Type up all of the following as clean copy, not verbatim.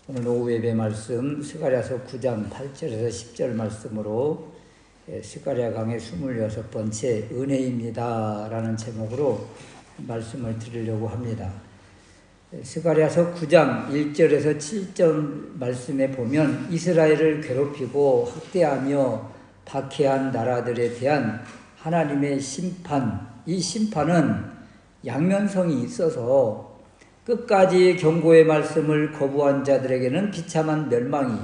오늘 오후 예배 말씀 스가랴서 9장 8절에서 10절 말씀으로 스가랴 강의 26번째 은혜입니다 라는 제목으로 말씀을 드리려고 합니다. 스가랴서 9장 1절에서 7절 말씀에 보면 이스라엘을 괴롭히고 학대하며 박해한 나라들에 대한 하나님의 심판, 이 심판은 양면성이 있어서 끝까지 경고의 말씀을 거부한 자들에게는 비참한 멸망이,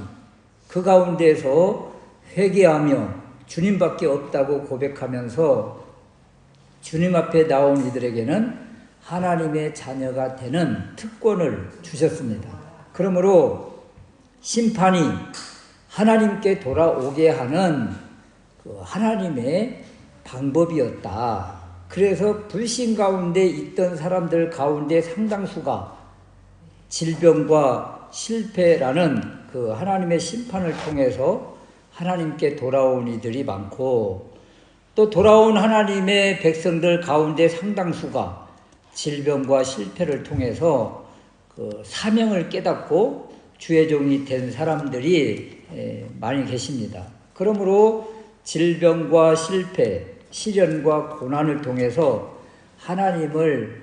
그 가운데서 회개하며 주님밖에 없다고 고백하면서 주님 앞에 나온 이들에게는 하나님의 자녀가 되는 특권을 주셨습니다. 그러므로 심판이 하나님께 돌아오게 하는 그 하나님의 방법이었다. 그래서 불신 가운데 있던 사람들 가운데 상당수가 질병과 실패라는 그 하나님의 심판을 통해서 하나님께 돌아온 이들이 많고, 또 돌아온 하나님의 백성들 가운데 상당수가 질병과 실패를 통해서 그 사명을 깨닫고 주의 종이 된 사람들이 많이 계십니다. 그러므로 질병과 실패, 시련과 고난을 통해서 하나님을,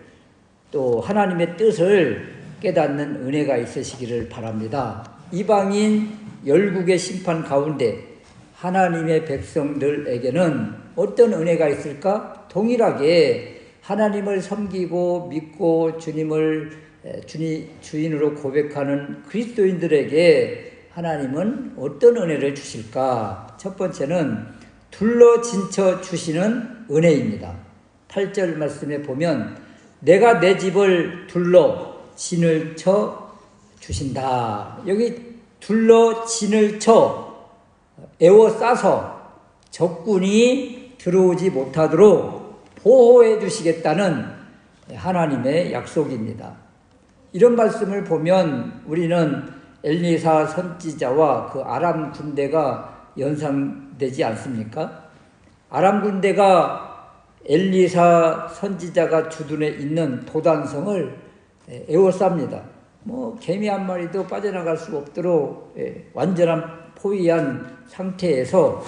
또 하나님의 뜻을 깨닫는 은혜가 있으시기를 바랍니다. 이방인 열국의 심판 가운데 하나님의 백성들에게는 어떤 은혜가 있을까? 동일하게 하나님을 섬기고 믿고 주님을 주인으로 고백하는 그리스도인들에게 하나님은 어떤 은혜를 주실까? 첫 번째는 둘러 진쳐 주시는 은혜입니다. 8절 말씀에 보면 내가 내 집을 둘러 진을 쳐 주신다. 여기 둘러 진을 쳐 에워싸서 적군이 들어오지 못하도록 보호해 주시겠다는 하나님의 약속입니다. 이런 말씀을 보면 우리는 엘리사 선지자와 그 아람 군대가 연상되지 않습니까? 아람 군대가 엘리사 선지자가 주둔해 있는 도단성을 에워쌉니다. 개미 한 마리도 빠져나갈 수 없도록 완전한 포위한 상태에서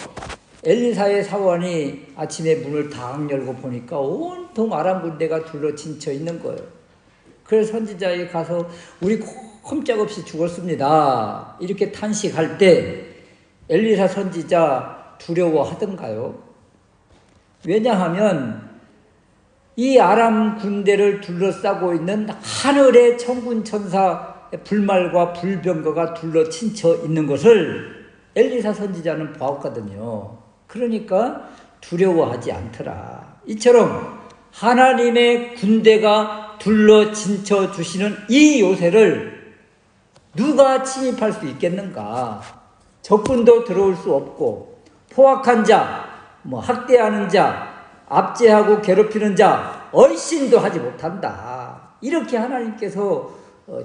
엘리사의 사원이 아침에 문을 당 열고 보니까 온통 아람 군대가 둘러 진쳐 있는 거예요. 그래서 선지자에 가서 우리 꼼짝없이 죽었습니다, 이렇게 탄식할 때 엘리사 선지자 두려워하던가요? 왜냐하면 이 아람 군대를 둘러싸고 있는 하늘의 천군 천사 불말과 불병거가 둘러 친쳐 있는 것을 엘리사 선지자는 보았거든요. 그러니까 두려워하지 않더라. 이처럼 하나님의 군대가 둘러 친쳐 주시는 이 요새를 누가 침입할 수 있겠는가? 적군도 들어올 수 없고, 포악한 자, 학대하는 자, 압제하고 괴롭히는 자, 얼씬도 하지 못한다. 이렇게 하나님께서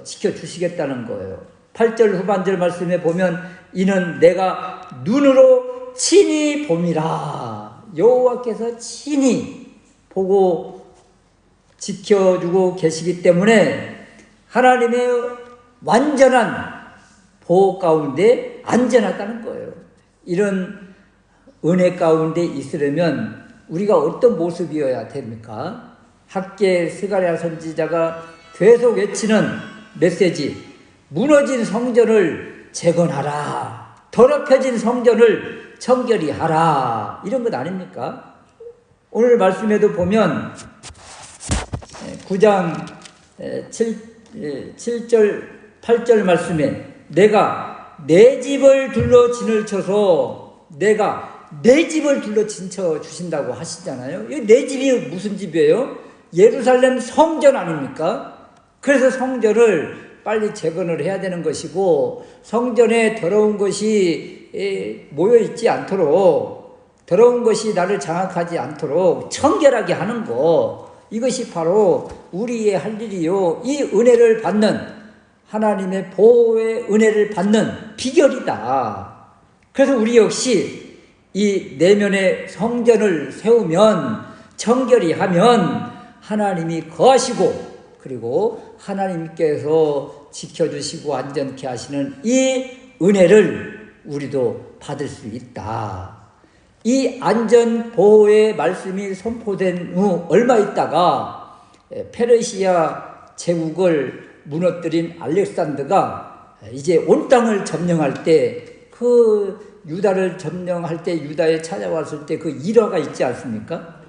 지켜주시겠다는 거예요. 8절 후반절 말씀에 보면 이는 내가 눈으로 친히 봄이라. 여호와께서 친히 보고 지켜주고 계시기 때문에 하나님의 완전한 보호 가운데 안전하다는 거예요. 이런 은혜 가운데 있으려면 우리가 어떤 모습이어야 됩니까? 학계 스가랴 선지자가 계속 외치는 메시지, 무너진 성전을 재건하라, 더럽혀진 성전을 청결히 하라, 이런 것 아닙니까? 오늘 말씀에도 보면 9장 7절 8절 말씀에 내가 내 집을 둘러 진을 쳐서 내가 내 집을 둘러 진쳐 주신다고 하시잖아요. 이 내 집이 무슨 집이에요? 예루살렘 성전 아닙니까? 그래서 성전을 빨리 재건을 해야 되는 것이고, 성전에 더러운 것이 모여있지 않도록, 더러운 것이 나를 장악하지 않도록 청결하게 하는 것, 이것이 바로 우리의 할 일이요, 이 은혜를 받는 하나님의 보호의 은혜를 받는 비결이다. 그래서 우리 역시 이 내면의 성전을 세우면, 청결히 하면 하나님이 거하시고, 그리고 하나님께서 지켜주시고 안전케 하시는 이 은혜를 우리도 받을 수 있다. 이 안전보호의 말씀이 선포된 후 얼마 있다가 페르시아 제국을 무너뜨린 알렉산더가 이제 온 땅을 점령할 때, 그 유다를 점령할 때, 유다에 찾아왔을 때 그 일화가 있지 않습니까?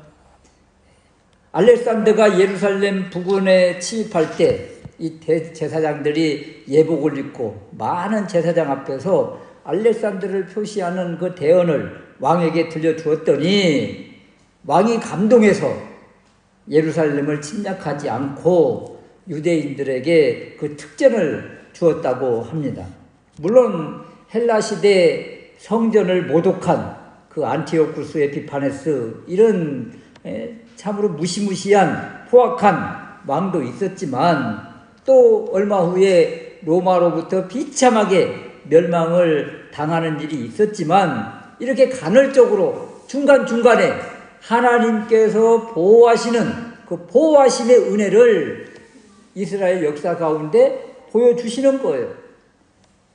알렉산더가 예루살렘 부근에 침입할 때 이 대제사장들이 예복을 입고 많은 제사장 앞에서 알렉산더를 표시하는 그 대언을 왕에게 들려주었더니 왕이 감동해서 예루살렘을 침략하지 않고 유대인들에게 그 특전을 주었다고 합니다. 물론 헬라 시대 성전을 모독한 그 안티오쿠스 에피파네스, 이런 참으로 무시무시한 포악한 왕도 있었지만, 또 얼마 후에 로마로부터 비참하게 멸망을 당하는 일이 있었지만, 이렇게 간헐적으로 중간중간에 하나님께서 보호하시는 그 보호하심의 은혜를 이스라엘 역사 가운데 보여주시는 거예요.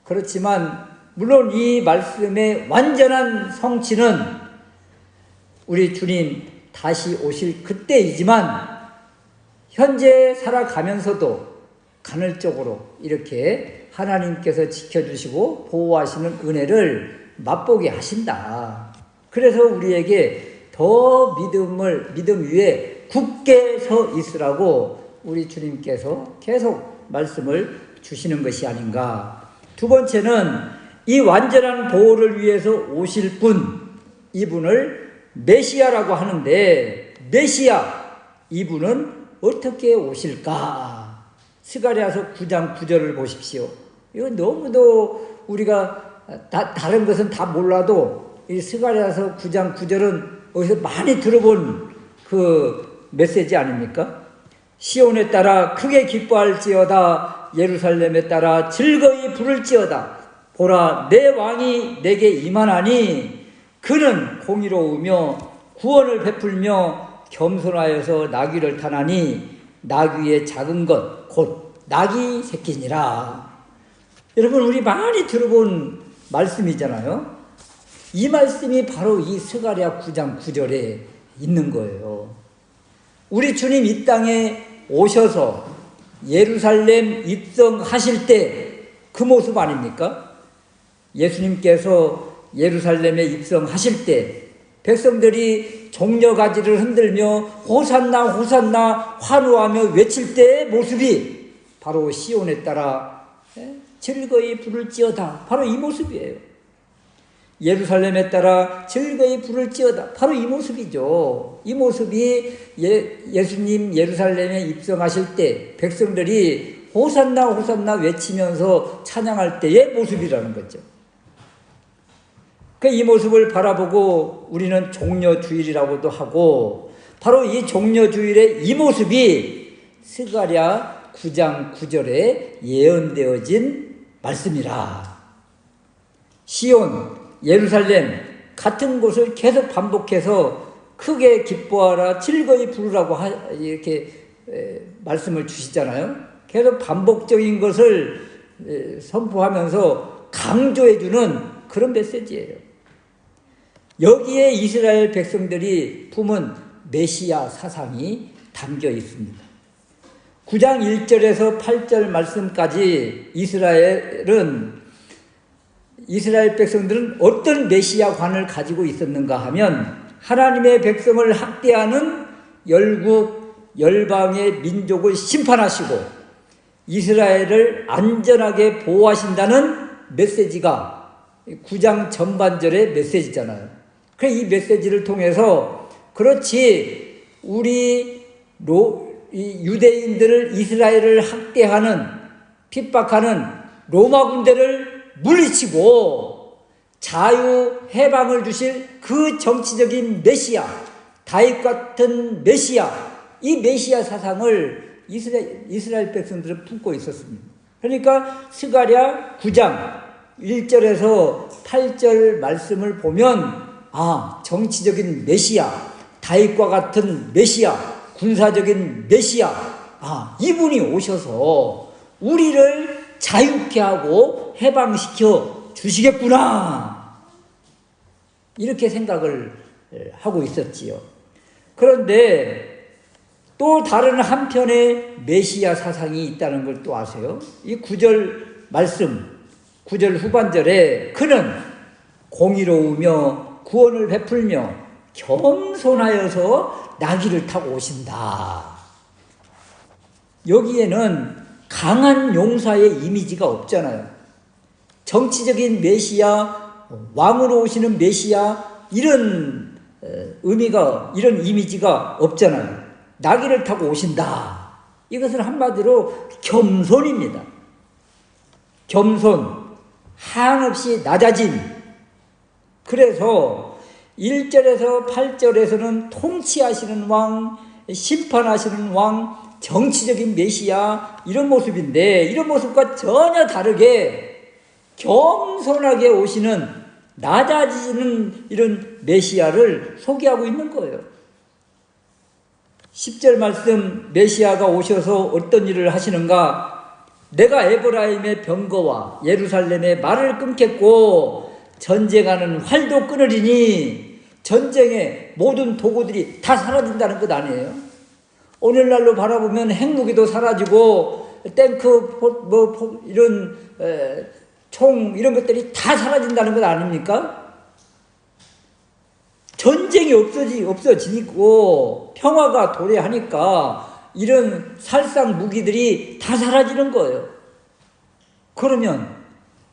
그렇지만 물론 이 말씀의 완전한 성취는 우리 주님 다시 오실 그때이지만, 현재 살아가면서도 간헐적으로 이렇게 하나님께서 지켜주시고 보호하시는 은혜를 맛보게 하신다. 그래서 우리에게 더 믿음 위에 굳게 서 있으라고 우리 주님께서 계속 말씀을 주시는 것이 아닌가. 두 번째는 이 완전한 보호를 위해서 오실 분, 이분을 메시아라고 하는데, 메시아, 이분은 어떻게 오실까? 스가랴서 9장 9절을 보십시오. 이건 너무도 우리가 다른 것은 다 몰라도 이 스가랴서 9장 9절은 어디서 많이 들어본 그 메시지 아닙니까? 시온에 따라 크게 기뻐할지어다, 예루살렘에 따라 즐거이 부를지어다. 보라, 내 왕이 내게 임하나니 그는 공의로우며 구원을 베풀며 겸손하여서 나귀를 타나니 나귀의 작은 것 곧 나귀 새끼니라. 여러분, 우리 많이 들어본 말씀이잖아요. 이 말씀이 바로 이 스가랴 9장 9절에 있는 거예요. 우리 주님 이 땅에 오셔서 예루살렘 입성하실 때 그 모습 아닙니까? 예수님께서 예루살렘에 입성하실 때 백성들이 종려가지를 흔들며 호산나 호산나 환호하며 외칠 때의 모습이 바로 시온에 따라 즐거이 부를지어다, 바로 이 모습이에요. 예루살렘에 따라 즐거이 부를지어다, 바로 이 모습이죠. 이 모습이 예수님 예루살렘에 입성하실 때 백성들이 호산나 호산나 외치면서 찬양할 때의 모습이라는 거죠. 이 모습을 바라보고 우리는 종려주일이라고도 하고, 바로 이 종려주일의 이 모습이 스가랴 9장 9절에 예언되어진 말씀이라. 시온, 예루살렘 같은 곳을 계속 반복해서 크게 기뻐하라, 즐거이 부르라고 이렇게 말씀을 주시잖아요. 계속 반복적인 것을 선포하면서 강조해주는 그런 메시지예요. 여기에 이스라엘 백성들이 품은 메시아 사상이 담겨 있습니다. 9장 1절에서 8절 말씀까지 이스라엘 백성들은 어떤 메시아관을 가지고 있었는가 하면, 하나님의 백성을 학대하는 열국, 열방의 민족을 심판하시고 이스라엘을 안전하게 보호하신다는 메시지가 9장 전반절의 메시지잖아요. 그래서 이 메시지를 통해서, 그렇지, 우리 유대인들을, 이스라엘을 학대하는, 핍박하는 로마 군대를 물리치고 자유 해방을 주실 그 정치적인 메시아, 다윗 같은 메시아, 이 메시아 사상을 이스라엘 백성들은 품고 있었습니다. 그러니까 스가랴 9장 1절에서 8절 말씀을 보면, 정치적인 메시아, 다윗과 같은 메시아, 군사적인 메시아, 이분이 오셔서 우리를 자유케 하고 해방시켜 주시겠구나. 이렇게 생각을 하고 있었지요. 그런데 또 다른 한편의 메시아 사상이 있다는 걸 또 아세요? 이 9절 말씀, 9절 후반절에 그는 공의로우며 구원을 베풀며 겸손하여서 나귀를 타고 오신다. 여기에는 강한 용사의 이미지가 없잖아요. 정치적인 메시아, 왕으로 오시는 메시아, 이런 의미가, 이런 이미지가 없잖아요. 나귀를 타고 오신다. 이것은 한마디로 겸손입니다. 겸손, 한없이 낮아짐. 그래서 1절에서 8절에서는 통치하시는 왕, 심판하시는 왕, 정치적인 메시아, 이런 모습인데, 이런 모습과 전혀 다르게 겸손하게 오시는, 낮아지는 이런 메시아를 소개하고 있는 거예요. 10절 말씀, 메시아가 오셔서 어떤 일을 하시는가? 내가 에브라임의 병거와 예루살렘의 말을 끊겠고 전쟁하는 활도 끊으리니, 전쟁의 모든 도구들이 다 사라진다는 것 아니에요? 오늘날로 바라보면 핵무기도 사라지고 탱크, 이런 총 이런 것들이 다 사라진다는 것 아닙니까? 전쟁이 없어지고 평화가 도래하니까 이런 살상 무기들이 다 사라지는 거예요. 그러면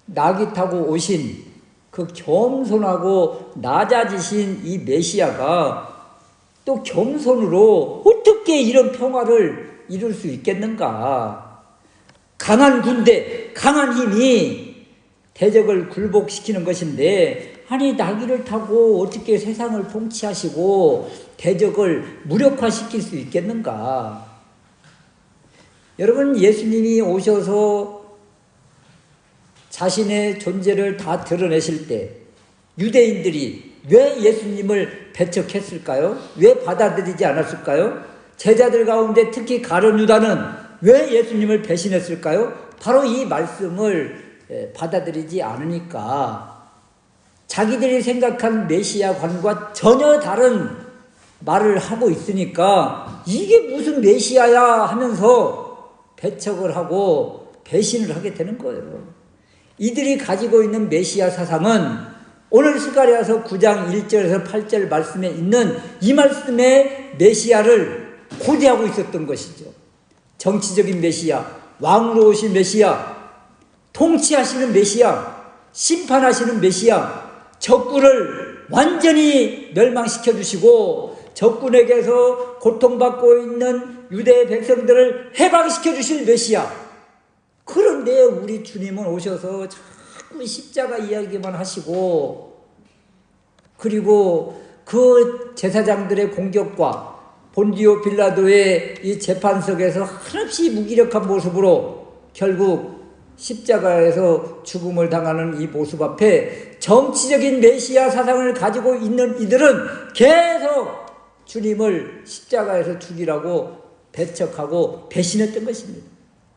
나귀 타고 오신 그 겸손하고 낮아지신 이 메시아가 또 겸손으로 어떻게 이런 평화를 이룰 수 있겠는가? 강한 군대, 강한 힘이 대적을 굴복시키는 것인데, 아니 나귀를 타고 어떻게 세상을 통치하시고 대적을 무력화시킬 수 있겠는가? 여러분, 예수님이 오셔서 자신의 존재를 다 드러내실 때 유대인들이 왜 예수님을 배척했을까요? 왜 받아들이지 않았을까요? 제자들 가운데 특히 가룟 유다는 왜 예수님을 배신했을까요? 바로 이 말씀을 받아들이지 않으니까 자기들이 생각한 메시아관과 전혀 다른 말을 하고 있으니까 이게 무슨 메시아야 하면서 배척을 하고 배신을 하게 되는 거예요. 이들이 가지고 있는 메시아 사상은 오늘 스가랴서 9장 1절에서 8절 말씀에 있는 이 말씀의 메시아를 고대하고 있었던 것이죠. 정치적인 메시아, 왕으로 오신 메시아, 통치하시는 메시아, 심판하시는 메시아, 적군을 완전히 멸망시켜 주시고 적군에게서 고통받고 있는 유대 백성들을 해방시켜 주실 메시아. 그런데 우리 주님은 오셔서 자꾸 십자가 이야기만 하시고, 그리고 그 제사장들의 공격과 본디오 빌라도의 이 재판석에서 한없이 무기력한 모습으로 결국 십자가에서 죽음을 당하는 이 모습 앞에 정치적인 메시아 사상을 가지고 있는 이들은 계속 주님을 십자가에서 죽이라고 배척하고 배신했던 것입니다.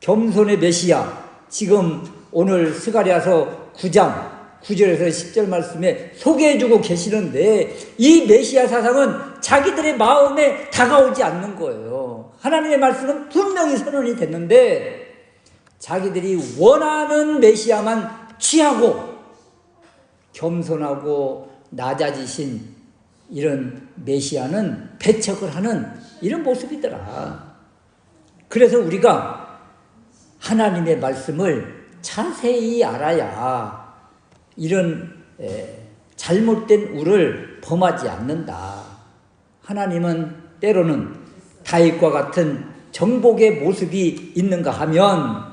겸손의 메시아, 지금 오늘 스가랴서 9장 9절에서 10절 말씀에 소개해주고 계시는데, 이 메시아 사상은 자기들의 마음에 다가오지 않는 거예요. 하나님의 말씀은 분명히 선언이 됐는데 자기들이 원하는 메시아만 취하고 겸손하고 낮아지신 이런 메시아는 배척을 하는 이런 모습이더라. 그래서 우리가 하나님의 말씀을 자세히 알아야 이런 잘못된 우를 범하지 않는다. 하나님은 때로는 다윗과 같은 정복의 모습이 있는가 하면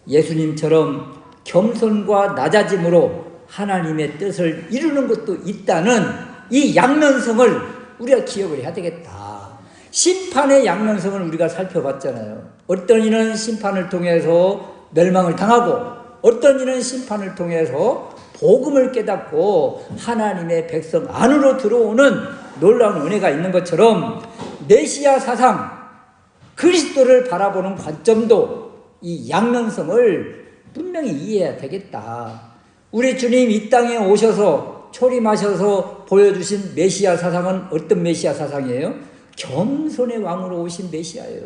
예수님처럼 겸손과 낮아짐으로 하나님의 뜻을 이루는 것도 있다는 이 양면성을 우리가 기억을 해야 되겠다. 심판의 양면성을 우리가 살펴봤잖아요. 어떤 이는 심판을 통해서 멸망을 당하고 어떤 이는 심판을 통해서 복음을 깨닫고 하나님의 백성 안으로 들어오는 놀라운 은혜가 있는 것처럼 메시아 사상, 그리스도를 바라보는 관점도 이 양면성을 분명히 이해해야 되겠다. 우리 주님 이 땅에 오셔서 초림하셔서 보여주신 메시아 사상은 어떤 메시아 사상이에요? 겸손의 왕으로 오신 메시아예요.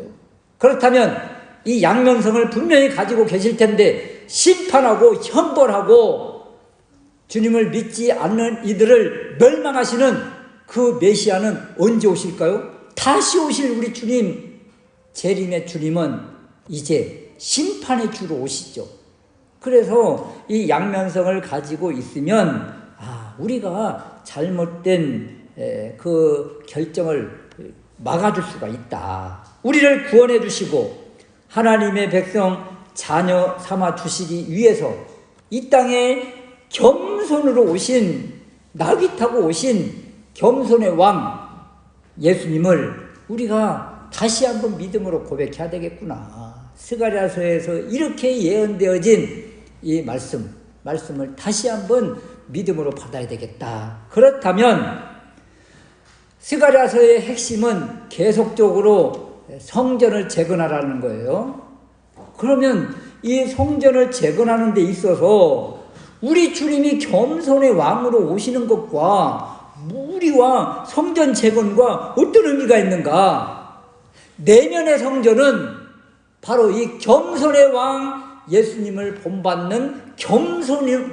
그렇다면 이 양면성을 분명히 가지고 계실 텐데 심판하고 형벌하고 주님을 믿지 않는 이들을 멸망하시는 그 메시아는 언제 오실까요? 다시 오실 우리 주님, 재림의 주님은 이제 심판의 주로 오시죠. 그래서 이 양면성을 가지고 있으면 우리가 잘못된 그 결정을 막아줄 수가 있다. 우리를 구원해 주시고 하나님의 백성 자녀 삼아 주시기 위해서 이 땅에 겸손으로 오신, 나귀 타고 오신 겸손의 왕 예수님을 우리가 다시 한번 믿음으로 고백해야 되겠구나. 스가랴서에서 이렇게 예언되어진 이 말씀을 다시 한번 믿음으로 받아야 되겠다. 그렇다면 스가랴서의 핵심은 계속적으로 성전을 재건하라는 거예요. 그러면 이 성전을 재건하는 데 있어서 우리 주님이 겸손의 왕으로 오시는 것과 우리와 성전 재건과 어떤 의미가 있는가? 내면의 성전은 바로 이 겸손의 왕 예수님을 본받는 겸손으로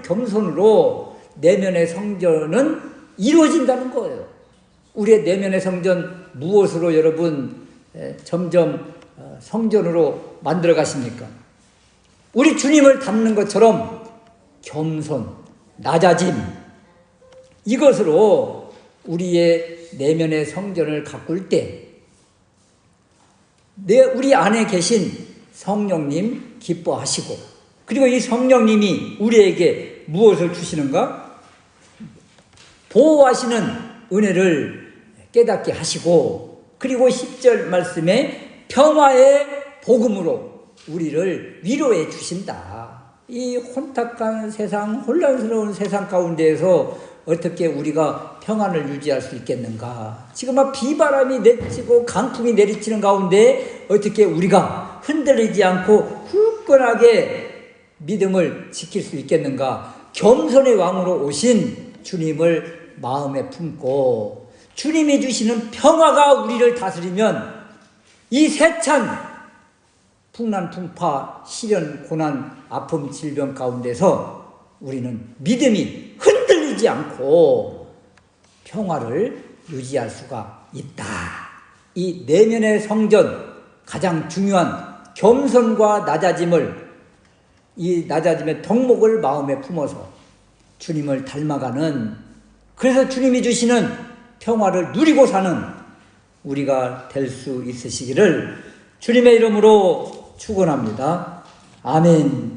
내면의 성전은 이루어진다는 거예요. 우리의 내면의 성전 무엇으로 여러분 점점 성전으로 만들어 가십니까? 우리 주님을 닮는 것처럼 겸손, 낮아짐, 이것으로 우리의 내면의 성전을 가꿀 때 우리 안에 계신 성령님 기뻐하시고, 그리고 이 성령님이 우리에게 무엇을 주시는가? 보호하시는 은혜를 깨닫게 하시고, 그리고 10절 말씀에 평화의 복음으로 우리를 위로해 주신다. 이 혼탁한 세상, 혼란스러운 세상 가운데에서 어떻게 우리가 평안을 유지할 수 있겠는가? 지금 막 비바람이 내치고 강풍이 내리치는 가운데 어떻게 우리가 흔들리지 않고 굳건하게 믿음을 지킬 수 있겠는가? 겸손의 왕으로 오신 주님을 마음에 품고 주님이 주시는 평화가 우리를 다스리면 이 세찬 풍란, 풍파, 시련, 고난, 아픔, 질병 가운데서 우리는 믿음이 흔들리지 않고 평화를 유지할 수가 있다. 이 내면의 성전, 가장 중요한 겸손과 낮아짐을, 이 낮아짐의 덕목을 마음에 품어서 주님을 닮아가는, 그래서 주님이 주시는 평화를 누리고 사는 우리가 될 수 있으시기를 주님의 이름으로 축원합니다. 아멘.